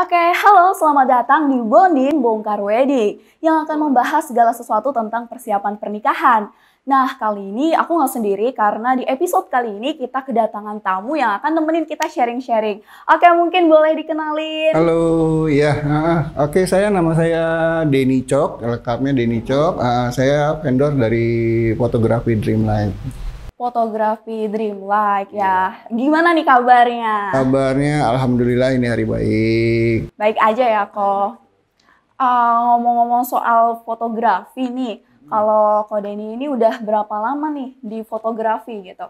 Oke, halo, selamat datang di Bonding Bongkar Wedding yang akan membahas segala sesuatu tentang persiapan pernikahan. Nah, kali ini aku nggak sendiri karena di episode kali ini kita kedatangan tamu yang akan nemenin kita sharing-sharing. Oke, mungkin boleh dikenalin. Halo, ya, oke, nama saya Denny Cok, lengkapnya Denny Cok. Saya vendor dari fotografi Dreamlight. Fotografi Dreamlight ya. Gimana nih kabarnya? Kabarnya, alhamdulillah ini hari baik. Baik aja ya kok. Ngomong-ngomong soal fotografi nih, kalau Ko Denny ini udah berapa lama nih di fotografi gitu?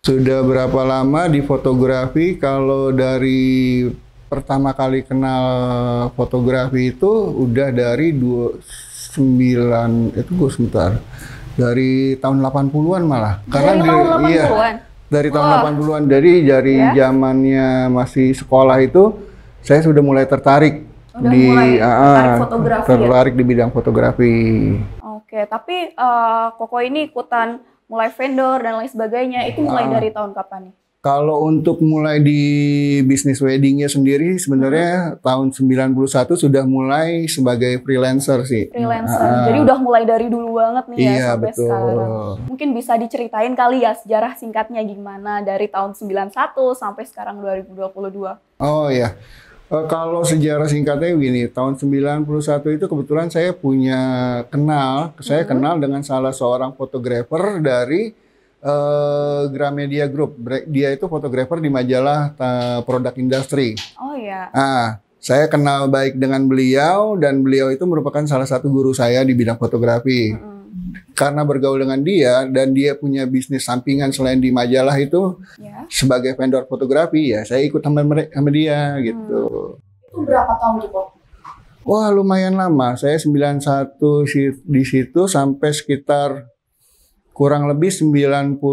Sudah berapa lama di fotografi? Kalau dari pertama kali kenal fotografi itu udah dari 29, itu gue sebentar. Dari tahun 80-an malah. Dari tahun 80-an? Iya, dari tahun 80-an. Dari zamannya masih sekolah itu, saya sudah mulai tertarik. Tertarik di bidang fotografi. Oke, tapi Koko ini ikutan mulai vendor dan lain sebagainya, itu mulai dari tahun kapan nih? Kalau untuk mulai di bisnis weddingnya sendiri sebenarnya tahun 91 sudah mulai sebagai freelancer sih. Freelancer, jadi udah mulai dari dulu banget nih ya sampai betul. Sekarang. Mungkin bisa diceritain kali ya sejarah singkatnya gimana dari tahun 91 sampai sekarang 2022. Oh ya, kalau sejarah singkatnya begini, tahun 91 itu kebetulan saya saya kenal dengan salah seorang fotografer dari Gramedia Group. Dia itu fotografer di majalah Produk Industri. Oh iya. Saya kenal baik dengan beliau dan beliau itu merupakan salah satu guru saya di bidang fotografi. Karena bergaul dengan dia dan dia punya bisnis sampingan selain di majalah itu sebagai vendor fotografi ya, saya ikut sama dia gitu. Itu berapa tahun tuh kok? Wah, lumayan lama. Saya 91 di situ sampai sekitar kurang lebih 97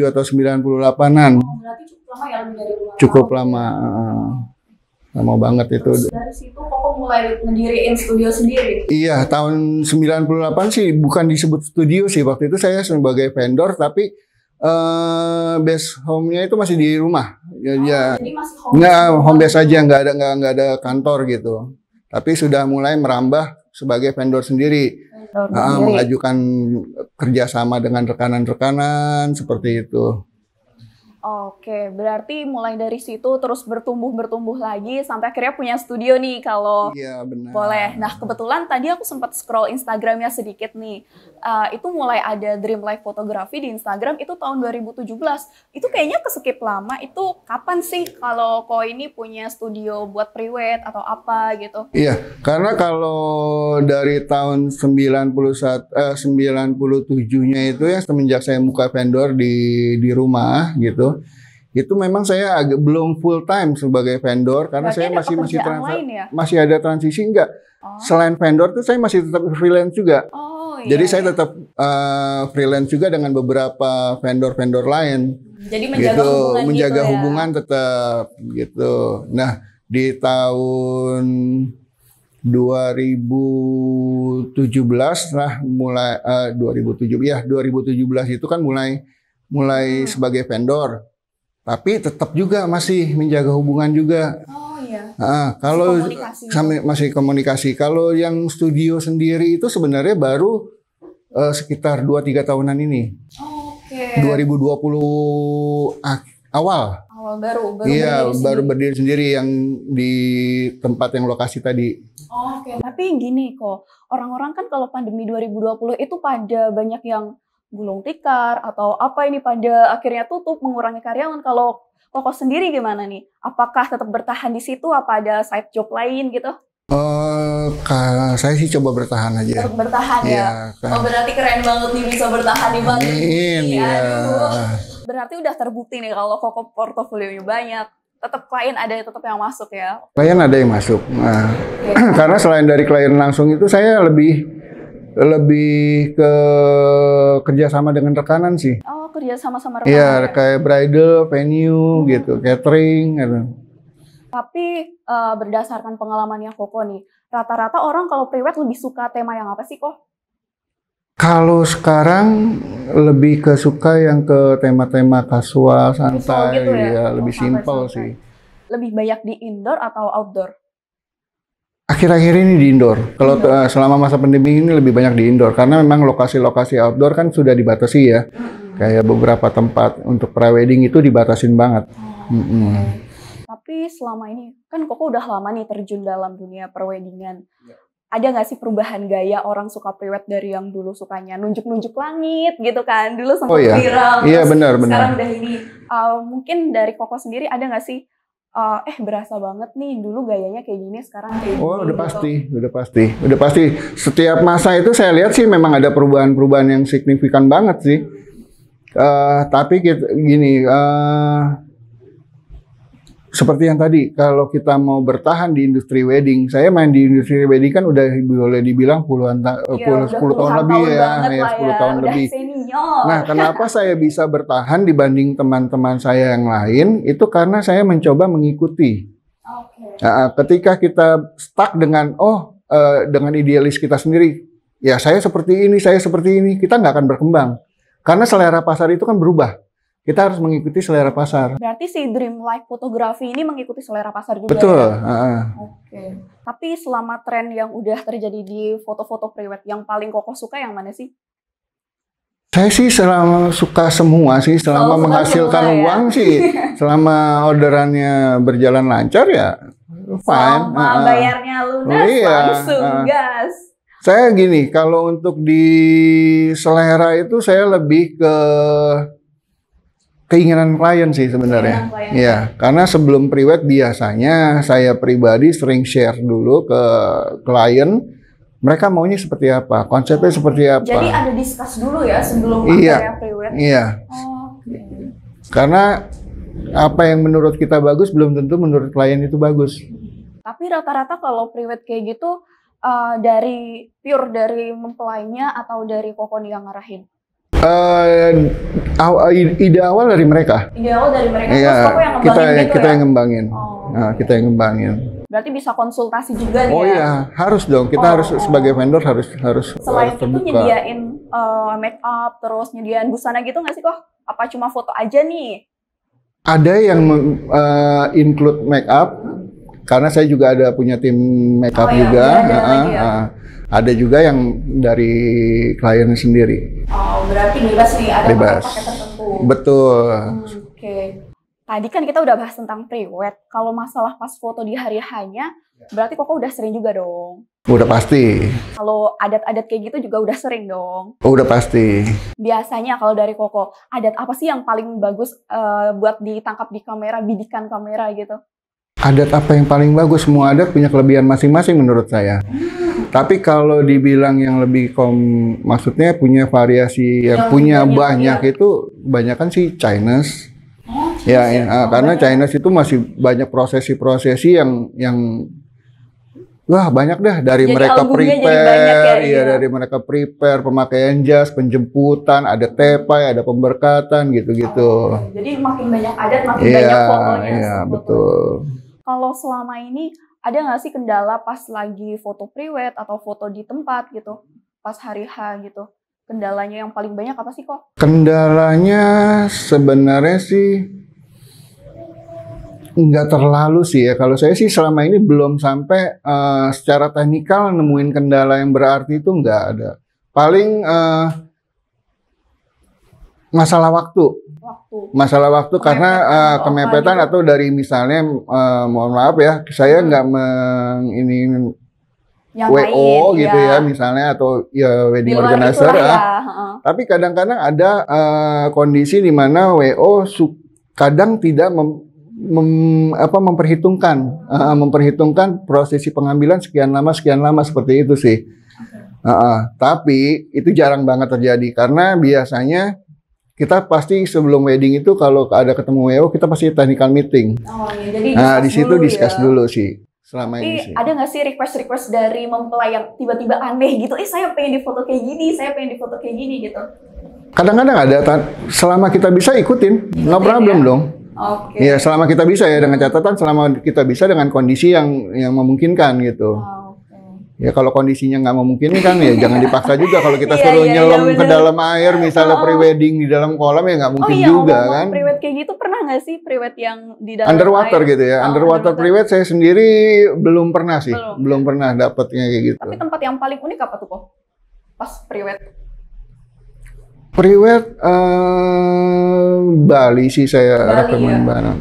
atau 98-an. Berarti cukup lama ya, lebih dari 2 tahun. Cukup lama. Lama banget itu. Terus dari situ Koko mulai ngediriin studio sendiri? Iya, tahun 98 sih bukan disebut studio sih. Waktu itu saya sebagai vendor tapi base home-nya itu masih di rumah. Jadi masih home base aja, nggak ada kantor gitu. Tapi sudah mulai merambah sebagai vendor sendiri. Mengajukan kerjasama dengan rekanan-rekanan seperti itu. Oke, berarti mulai dari situ terus bertumbuh lagi sampai akhirnya punya studio nih kalau benar. Boleh. Nah, kebetulan tadi aku sempat scroll Instagramnya sedikit nih. Itu mulai ada Dreamlight Fotografi di Instagram itu tahun 2017. Itu kayaknya keskip lama. Itu kapan sih kalau Ko ini punya studio buat pre-wed atau apa gitu? Iya, karena kalau dari tahun 97-nya itu ya semenjak saya buka vendor di rumah gitu. Itu memang saya belum full time sebagai vendor karena berarti saya masih ada transisi enggak. Selain vendor tuh saya masih tetap freelance juga. Jadi saya tetap freelance juga dengan beberapa vendor-vendor lain. Jadi menjaga hubungan tetap gitu. Nah, di tahun 2017 mulai 2017 itu kan mulai sebagai vendor. Tapi tetap juga masih menjaga hubungan juga. Kalau masih komunikasi. Kalau yang studio sendiri itu sebenarnya baru sekitar 2-3 tahunan ini. 2020 awal. Baru baru berdiri sendiri yang di tempat yang lokasi tadi. Tapi gini kok, orang-orang kan kalau pandemi 2020 itu pada banyak yang gulung tikar atau apa ini pada akhirnya tutup mengurangi karyawan. Kalau Koko sendiri gimana nih? Apakah tetap bertahan di situ? Apa ada side job lain gitu? Saya sih coba bertahan aja. Tetap bertahan ya. Berarti keren banget nih bisa bertahan di pandemi. Berarti udah terbukti nih kalau Koko portofolionya banyak. Tetap klien ada tetap yang masuk ya? Klien ada yang masuk. Karena selain dari klien langsung itu saya lebih ke kerjasama dengan rekanan sih. Kerjasama sama rekanan. Iya, kayak bridal, venue gitu, catering gitu. Tapi berdasarkan pengalamannya Koko nih, rata-rata orang kalau pre-wed lebih suka tema yang apa sih kok? Kalau sekarang lebih suka yang ke tema-tema kasual, santai, gitu ya? Lebih simpel sih. Lebih banyak di indoor atau outdoor? Akhir-akhir ini di indoor. Kalau selama masa pandemi ini lebih banyak di indoor karena memang lokasi-lokasi outdoor kan sudah dibatasi ya. Kayak beberapa tempat untuk prewedding itu dibatasin banget. Tapi selama ini kan Koko udah lama nih terjun dalam dunia perweddingan. Ada nggak sih perubahan gaya orang suka prewed dari yang dulu sukanya nunjuk-nunjuk langit gitu kan? Dulu sempat viral. Iya benar. Sekarang udah ini. Mungkin dari Koko sendiri ada nggak sih? Berasa banget nih dulu gayanya kayak gini, sekarang kayak gini. Oh udah pasti. Setiap masa itu saya lihat sih memang ada perubahan-perubahan yang signifikan banget sih. Tapi gini. Seperti yang tadi, kalau kita mau bertahan di industri wedding, saya main di industri wedding kan udah boleh dibilang 10 tahun lebih ya, 10 tahun lebih. Senior. Nah, kenapa saya bisa bertahan dibanding teman-teman saya yang lain? Itu karena saya mencoba mengikuti. Ketika kita stuck dengan dengan idealis kita sendiri, ya saya seperti ini, kita nggak akan berkembang. Karena selera pasar itu kan berubah. Kita harus mengikuti selera pasar. Berarti si Dream Life fotografi ini mengikuti selera pasar juga. Betul. Ya? Tapi selama tren yang udah terjadi di foto-foto prewed, yang paling Koko suka yang mana sih? Saya sih suka semua sih, selama menghasilkan uang sih, selama orderannya berjalan lancar ya, fine. Selama bayarnya lunas, langsung gas. Saya gini, kalau untuk di selera itu saya lebih ke keinginan klien sih sebenarnya. Iya, karena sebelum prewed biasanya saya pribadi sering share dulu ke klien, mereka maunya seperti apa, konsepnya seperti apa. Jadi ada discuss dulu ya sebelum akhirnya prewed. Iya. Karena apa yang menurut kita bagus belum tentu menurut klien itu bagus. Tapi rata-rata kalau prewed kayak gitu dari mempelainya atau dari Koko yang ngarahin? Ide awal dari mereka. Iya, terus kita yang ngembangin. Kita yang ngembangin. Berarti bisa konsultasi juga nih. Oh iya, harus dong. Kita harus sebagai vendor harus selain harus itu nyediain make up, terus nyediain busana gitu nggak sih kok? Apa cuma foto aja nih? Ada yang include make up, karena saya juga ada punya tim make up juga. Ada juga yang dari klien sendiri. Berarti bebas nih, ada paket tertentu. Betul. Tadi kan kita udah bahas tentang prewed. Kalau masalah pas foto di hari hanya, berarti Koko udah sering juga dong? Udah pasti. Kalau adat-adat kayak gitu juga udah sering dong? Udah pasti. Biasanya kalau dari Koko, adat apa sih yang paling bagus buat ditangkap di kamera, bidikan kamera gitu? Adat apa yang paling bagus? Semua adat punya kelebihan masing-masing menurut saya. Tapi kalau dibilang yang lebih maksudnya punya variasi, punya banyak itu, banyakan sih Chinese. Karena Chinese itu masih banyak prosesi-prosesi yang wah banyak dah dari jadi mereka prepare, dari mereka prepare pemakaian jas, penjemputan, ada tepai, ada pemberkatan gitu-gitu. Jadi makin banyak adat, makin banyak fotonya. Iya, betul. Kalau selama ini ada nggak sih kendala pas lagi foto prewed atau foto di tempat gitu, pas hari H gitu? Kendalanya yang paling banyak apa sih kok? Kendalanya sebenarnya sih nggak terlalu sih ya. Kalau saya sih selama ini belum sampai secara teknikal nemuin kendala yang berarti itu nggak ada. Paling masalah waktu. Masalah waktu karena kemepetan atau dari misalnya mohon maaf ya, saya nggak WO gitu ya misalnya, atau ya wedding organizer tapi kadang-kadang ada kondisi di mana WO kadang tidak memperhitungkan prosesi pengambilan sekian lama seperti itu sih. Tapi itu jarang banget terjadi karena biasanya kita pasti sebelum wedding itu kalau ada ketemu WO kita pasti technical meeting. Jadi di situ discuss dulu sih selama ini sih. Ada nggak sih request dari mempelai yang tiba-tiba aneh gitu? Saya pengen difoto kayak gini, saya pengen difoto kayak gini gitu. Kadang-kadang ada, selama kita bisa ikutin, no problem dong. Ya selama kita bisa ya, dengan catatan selama kita bisa dengan kondisi yang memungkinkan gitu. Ya kalau kondisinya nggak memungkinkan kan ya jangan dipaksa juga. Kalau kita suruh nyelam ke dalam air misalnya pre-wedding di dalam kolam ya nggak mungkin juga kan. Pre-wed kayak gitu pernah nggak sih pre-wed yang di dalam underwater air? Gitu ya. Underwater pre-wed saya sendiri belum pernah sih. Belum pernah dapatnya kayak gitu. Tapi tempat yang paling unik apa tuh kok? Pas pre-wed? Pre-wed Bali sih saya rekomen banget.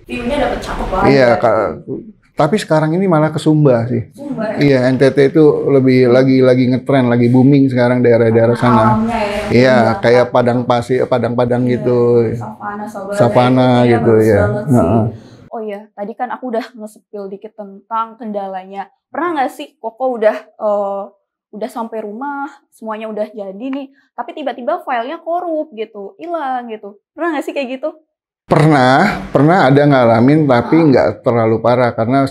View-nya dapet cakep banget. Iya, tapi sekarang ini malah ke Sumba sih. Sumba, ya? Iya, NTT itu lebih lagi ngetren, lagi booming sekarang daerah-daerah sana. Iya, kayak padang-padang gitu. Savana gitu ya. Oh iya, tadi kan aku udah nge-spill dikit tentang kendalanya. Pernah nggak sih Koko udah sampai rumah, semuanya udah jadi nih, tapi tiba-tiba filenya korup gitu, hilang gitu. Pernah nggak sih kayak gitu? Pernah ada ngalamin tapi nggak terlalu parah karena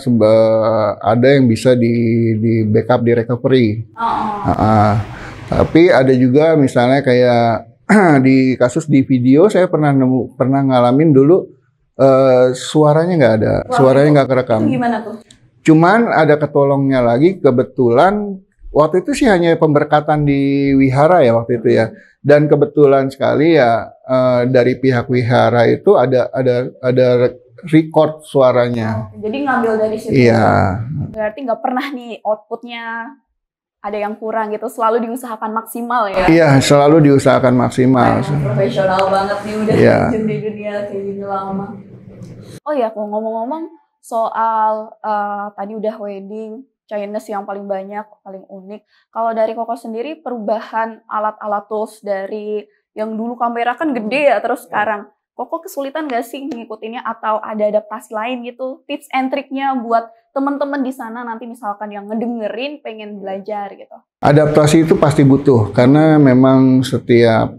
ada yang bisa di backup di recovery. Tapi ada juga misalnya kayak di kasus di video saya pernah ngalamin dulu suaranya nggak ada, suaranya nggak kerekam. Itu gimana tuh? Cuman ada ketolongnya lagi kebetulan waktu itu sih hanya pemberkatan di wihara ya waktu itu ya. Dan kebetulan sekali ya dari pihak wihara itu ada record suaranya. Jadi ngambil dari situ. Iya. Berarti nggak pernah nih outputnya ada yang kurang gitu. Selalu diusahakan maksimal ya. Iya, selalu diusahakan maksimal. Profesional banget nih udah terjun di dunia kayak gini lama. Oh ya, kalau ngomong-ngomong soal tadi udah wedding, Chinese yang paling banyak, paling unik. Kalau dari Koko sendiri, perubahan alat-alat tools dari yang dulu kamera kan gede ya, terus sekarang. Koko kesulitan nggak sih ngikutinnya atau ada adaptasi lain gitu? Tips and triknya buat teman-teman di sana nanti misalkan yang ngedengerin pengen belajar gitu. Adaptasi itu pasti butuh, karena memang setiap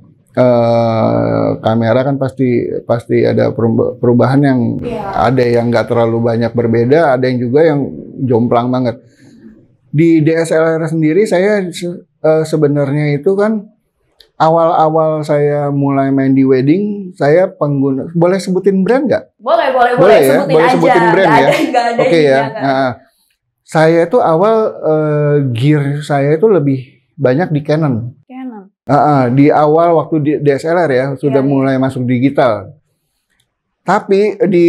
kamera kan pasti ada perubahan yang ada yang nggak terlalu banyak berbeda, ada yang juga yang jomplang banget. Di DSLR sendiri saya sebenarnya itu kan awal-awal saya mulai main di wedding, saya pengguna, boleh sebutin brand nggak? Boleh ya? Sebutin boleh aja. Sebutin brand ya? Oke ya. Nah, saya itu awal gear saya itu lebih banyak di Canon. Di awal waktu di DSLR ya, sudah mulai masuk digital. Tapi di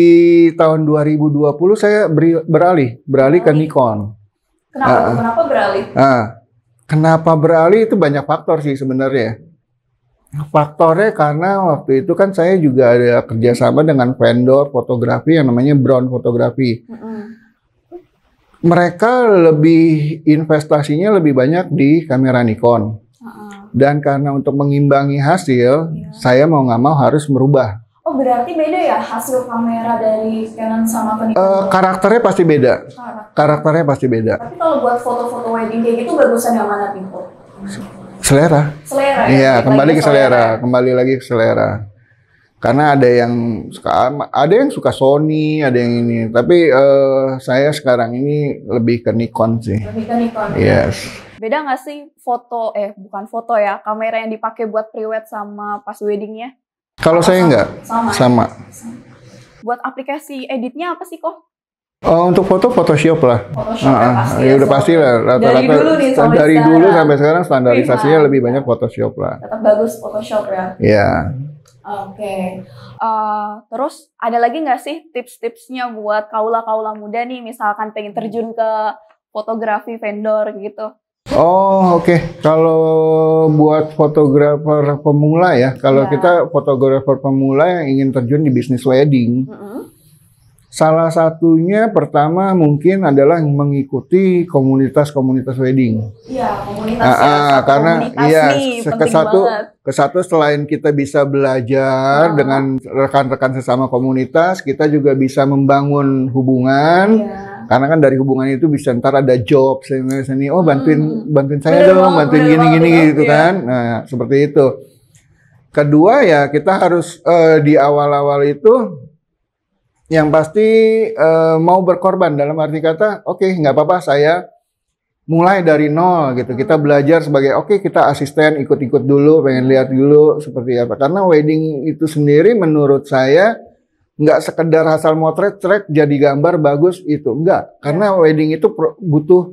tahun 2020 saya beralih ke Nikon. Kenapa beralih? Kenapa beralih itu banyak faktor sih sebenarnya. Faktornya karena waktu itu kan saya juga ada kerjasama dengan vendor fotografi yang namanya Brown Fotografi. Mereka investasinya lebih banyak di kamera Nikon. Dan karena untuk mengimbangi hasil, saya mau nggak mau harus merubah. Oh, berarti beda ya hasil kamera dari Canon sama Nikon? Karakternya pasti beda. Karakternya pasti beda. Tapi kalau buat foto-foto wedding kayak gitu bagusan yang mana, Pimpo? Selera. Selera ya? Iya, kembali ke selera. Kembali lagi ke selera. Karena ada yang suka Sony, ada yang ini. Tapi saya sekarang ini lebih ke Nikon sih. Lebih ke Nikon. Yes. Beda nggak sih bukan foto ya, kamera yang dipakai buat pre-wed sama pas weddingnya? Kalau saya enggak, sama. Buat aplikasi editnya apa sih kok? Untuk foto Photoshop lah. Ya udah pasti lah. Rata-rata dari dulu sampai sekarang standarisasinya lebih banyak Photoshop lah. Tetap bagus Photoshop ya? Iya. Oke. Terus ada lagi nggak sih tips-tipsnya buat kaula-kaula muda nih, misalkan pengen terjun ke fotografi vendor gitu? Oh oke. Kalau buat fotografer pemula ya, kalau kita fotografer pemula yang ingin terjun di bisnis wedding, salah satunya pertama mungkin adalah mengikuti komunitas-komunitas wedding. Iya, komunitas karena ke satu selain kita bisa belajar dengan rekan-rekan sesama komunitas, kita juga bisa membangun hubungan. Karena kan dari hubungan itu bisa ntar ada job sini, bantuin saya dong, bantuin gini gitu kan. Nah, seperti itu. Kedua ya kita harus di awal-awal itu yang pasti mau berkorban, dalam arti kata oke, nggak apa-apa saya mulai dari nol gitu. Kita belajar sebagai kita asisten, ikut-ikut dulu, pengen lihat dulu seperti apa. Karena wedding itu sendiri menurut saya nggak sekedar asal motret jadi gambar bagus itu, enggak. Karena wedding itu butuh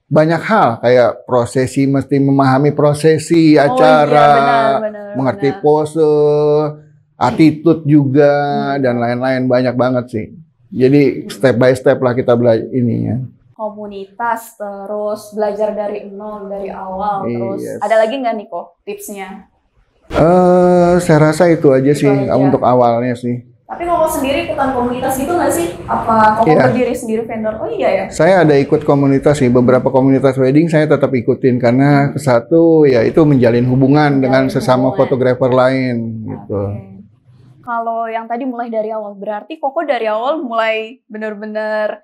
banyak hal kayak prosesi, mesti memahami prosesi acara, mengerti pose, attitude juga dan lain-lain, banyak banget sih. Jadi step by step lah kita belajar ininya. Komunitas, terus belajar dari nol, dari awal, terus ada lagi nggak nih kok tipsnya? Saya rasa itu aja sih untuk awalnya sih. Tapi kalau sendiri ikutan komunitas gitu nggak sih? Apa kalau berdiri sendiri vendor? Oh iya ya. Saya ada ikut komunitas sih, beberapa komunitas wedding saya tetap ikutin karena satu ya itu menjalin hubungan dengan sesama fotografer lain gitu. Kalau yang tadi mulai dari awal, berarti Koko dari awal mulai benar-benar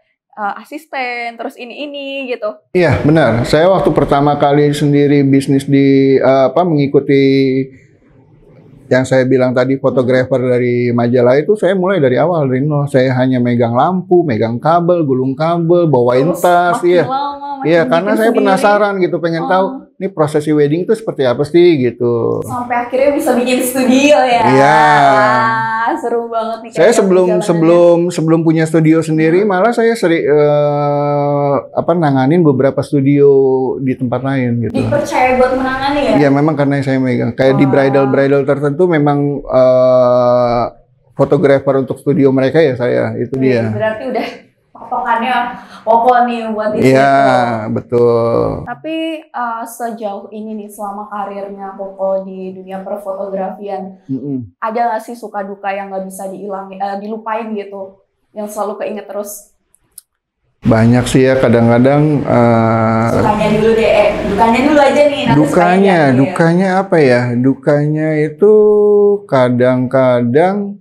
asisten, terus ini gitu. Iya benar. Saya waktu pertama kali sendiri bisnis di mengikuti yang saya bilang tadi fotografer dari majalah itu, saya mulai dari awal dari nol. Saya hanya megang lampu, megang kabel, gulung kabel, bawain tas, iya karena saya penasaran gitu, pengen tahu ini prosesi wedding itu seperti apa sih gitu. Sampai akhirnya bisa bikin studio ya. Iya. Seru banget nih. Saya sebelum punya studio sendiri, malah saya sering nanganin beberapa studio di tempat lain gitu. Dipercaya buat menangani ya? Iya memang karena saya megang. Kayak di bridal tertentu memang fotografer untuk studio mereka ya saya, itu dia. Berarti udah patokannya Koko nih buat di situ. Iya, betul. Tapi sejauh ini nih selama karirnya Koko di dunia perfotografian, ada nggak sih suka duka yang nggak bisa dilupain gitu, yang selalu keinget terus? Banyak sih ya, kadang-kadang sukanya dulu deh, dukanya dulu aja nih. Dukanya apa ya? Dukanya itu kadang-kadang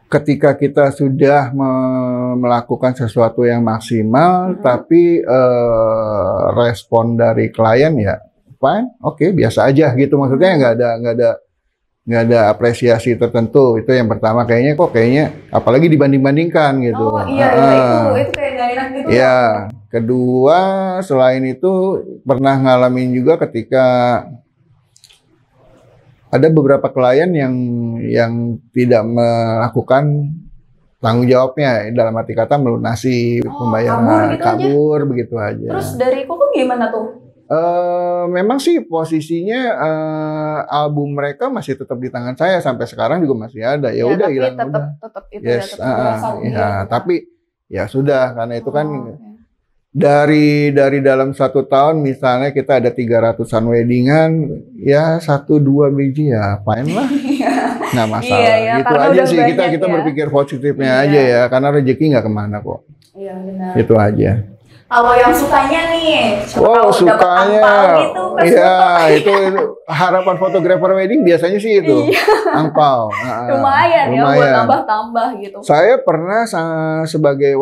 ketika kita sudah melakukan sesuatu yang maksimal, tapi respon dari klien ya fine, oke, biasa aja gitu. Maksudnya nggak ada apresiasi tertentu. Itu yang pertama, kayaknya apalagi dibanding-bandingkan gitu. Oh iya, itu kayak nggak enak gitu. Ya, kedua selain itu pernah ngalamin juga ketika ada beberapa klien yang tidak melakukan tanggung jawabnya, dalam arti kata melunasi pembayaran, kabur begitu aja. Terus dari Koko gimana tuh? Memang sih posisinya album mereka masih tetap di tangan saya sampai sekarang juga masih ada. Ya udah hilang udah. Tetap itu ya, tapi ya sudah karena itu kan dari dalam 1 tahun misalnya kita ada 300-an weddingan, ya 1-2 biji ya fine lah, nggak masalah. Gitu aja sih, kita berpikir positifnya aja ya, karena rezeki nggak kemana kok. Iya benar. Itu aja. Kalau yang sukanya nih, sukanya, itu harapan fotografer wedding biasanya sih itu, angpau. Lumayan ya buat tambah-tambah gitu. Saya pernah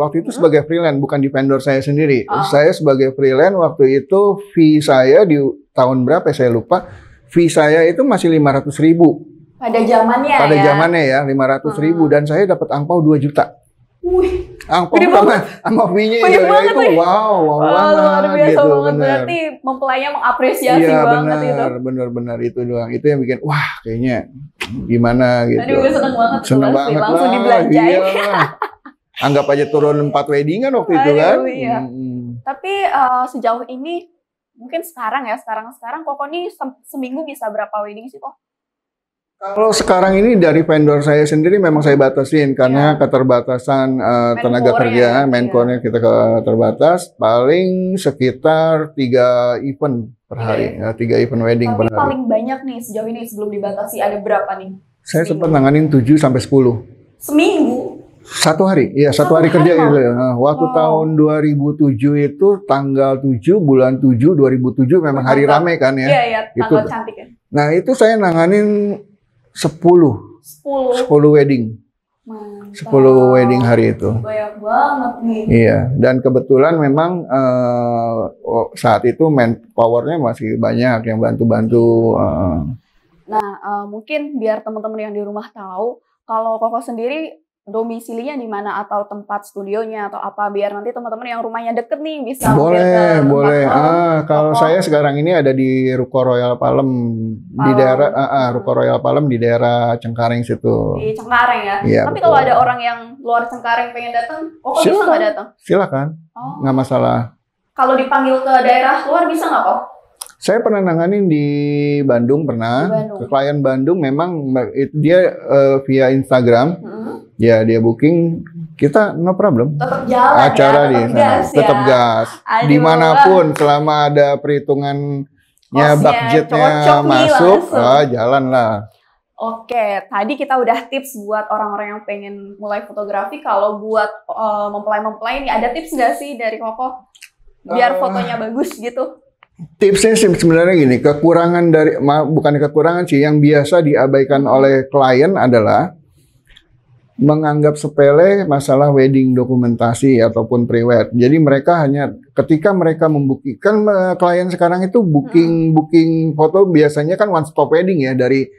waktu itu sebagai freelance, bukan di vendor saya sendiri. Saya sebagai freelance waktu itu fee saya di tahun berapa saya lupa, fee saya itu masih 500.000. Pada zamannya Pada zamannya ya 500.000 dan saya dapat angpau 2 juta. Angpau sama fee-nya itu wow luar biasa gitu, banget. Berarti mempelainya mengapresiasi banget itu. Bener itu doang. Itu yang bikin wah kayaknya gimana gitu. Tadi gue seneng banget langsung dibelanjain. Anggap aja turun 4 weddingan waktu itu kan. Iya. Tapi sejauh ini mungkin sekarang Koko nih seminggu bisa berapa wedding sih kok? Kalau sekarang ini dari vendor saya sendiri memang saya batasin karena keterbatasan tenaga kerja, manpower-nya kita terbatas, paling sekitar 3 event per hari, 3 event wedding per hari. Paling banyak nih sejauh ini sebelum dibatasi ada berapa nih? Saya sempat nanganin 7 sampai 10. Seminggu? 1 hari, iya 1 hari kerja itu. Waktu tahun 2007 itu tanggal 7 bulan 7 2007 memang hari rame kan ya. Iya, tanggal cantik ya. Nah itu saya nanganin 10 wedding. Mantap. 10 wedding hari itu. Banyak banget nih. Iya, dan kebetulan memang saat itu manpower-nya masih banyak yang bantu-bantu. Nah, mungkin biar teman-teman yang di rumah tahu, kalau Koko sendiri domisilinya di mana atau tempat studionya atau apa, biar nanti teman-teman yang rumahnya deket nih bisa boleh. Kalau saya sekarang ini ada di Ruko Royal Palem di daerah Ruko Royal Palem di daerah Cengkareng situ. Di Cengkareng ya. Iya, tapi kalau ada orang yang luar Cengkareng pengen datang, Koko bisa nggak datang? Silakan. Nggak masalah. Kalau dipanggil ke daerah luar bisa nggak kok? Saya pernah nanganin di Bandung, pernah. Di Bandung. Ke klien Bandung memang dia via Instagram. Ya dia booking, kita no problem. Tetap jalan acara ya, di sana. Tetap gas. Dimanapun selama ada perhitungannya budgetnya masuk, jalan lah. Oke, tadi kita udah tips buat orang-orang yang pengen mulai fotografi. Kalau buat mempelai-mempelai ini ada tips nggak sih dari Koko? Biar fotonya bagus gitu. Tipsnya sih sebenarnya gini, kekurangan dari, bukan kekurangan sih, yang biasa diabaikan oleh klien adalah menganggap sepele masalah wedding dokumentasi ataupun pre-wed. Jadi mereka hanya ketika mereka membuktikan klien sekarang itu booking foto biasanya kan one stop wedding ya dari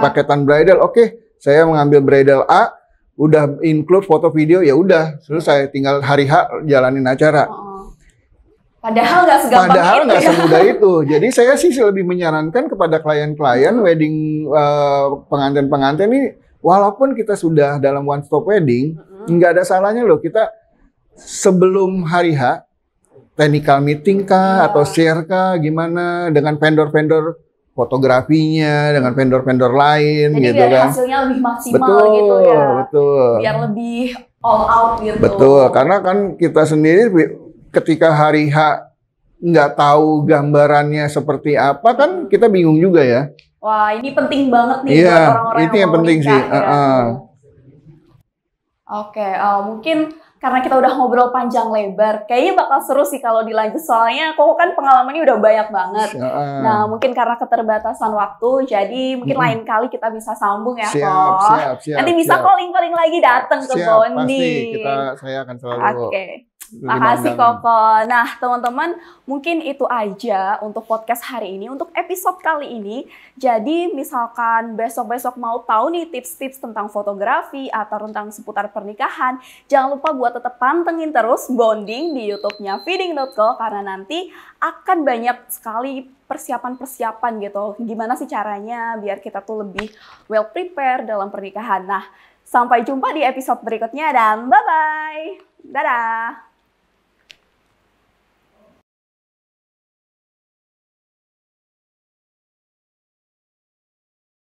paketan bridal. Oke, saya mengambil bridal A, udah include foto video, ya udah selesai, tinggal hari H jalanin acara. Padahal nggak segampang Padahal itu nggak semudah itu. Jadi saya sih lebih menyarankan kepada klien-klien wedding pengantin-pengantin ini, walaupun kita sudah dalam one stop wedding, nggak ada salahnya loh kita sebelum hari H technical meeting kah atau share kah gimana dengan vendor-vendor fotografinya, dengan vendor-vendor lain. Jadi gitu biar kan. hasilnya lebih maksimal gitu ya. Betul. Biar lebih all out gitu. Betul, karena kan kita sendiri ketika hari H nggak tahu gambarannya seperti apa kan kita bingung juga ya. Wah, ini penting banget nih buat orang-orang itu yang penting sih. Oke, mungkin karena kita udah ngobrol panjang lebar, kayaknya bakal seru sih kalau dilanjut soalnya kok kan pengalamannya udah banyak banget. Nah, mungkin karena keterbatasan waktu, jadi mungkin lain kali kita bisa sambung ya, Siap. Nanti bisa calling lagi datang ke Bonding. Pasti saya akan selalu. Oke. Makasih Koko. Nah teman-teman mungkin itu aja untuk podcast hari ini, untuk episode kali ini. Jadi misalkan besok-besok mau tahu nih tips-tips tentang fotografi atau tentang seputar pernikahan, jangan lupa buat tetap pantengin terus Bonding di YouTube-nya feeding.co karena nanti akan banyak sekali persiapan-persiapan gitu. Gimana sih caranya biar kita tuh lebih well prepared dalam pernikahan. Nah, sampai jumpa di episode berikutnya dan bye-bye. Dadah!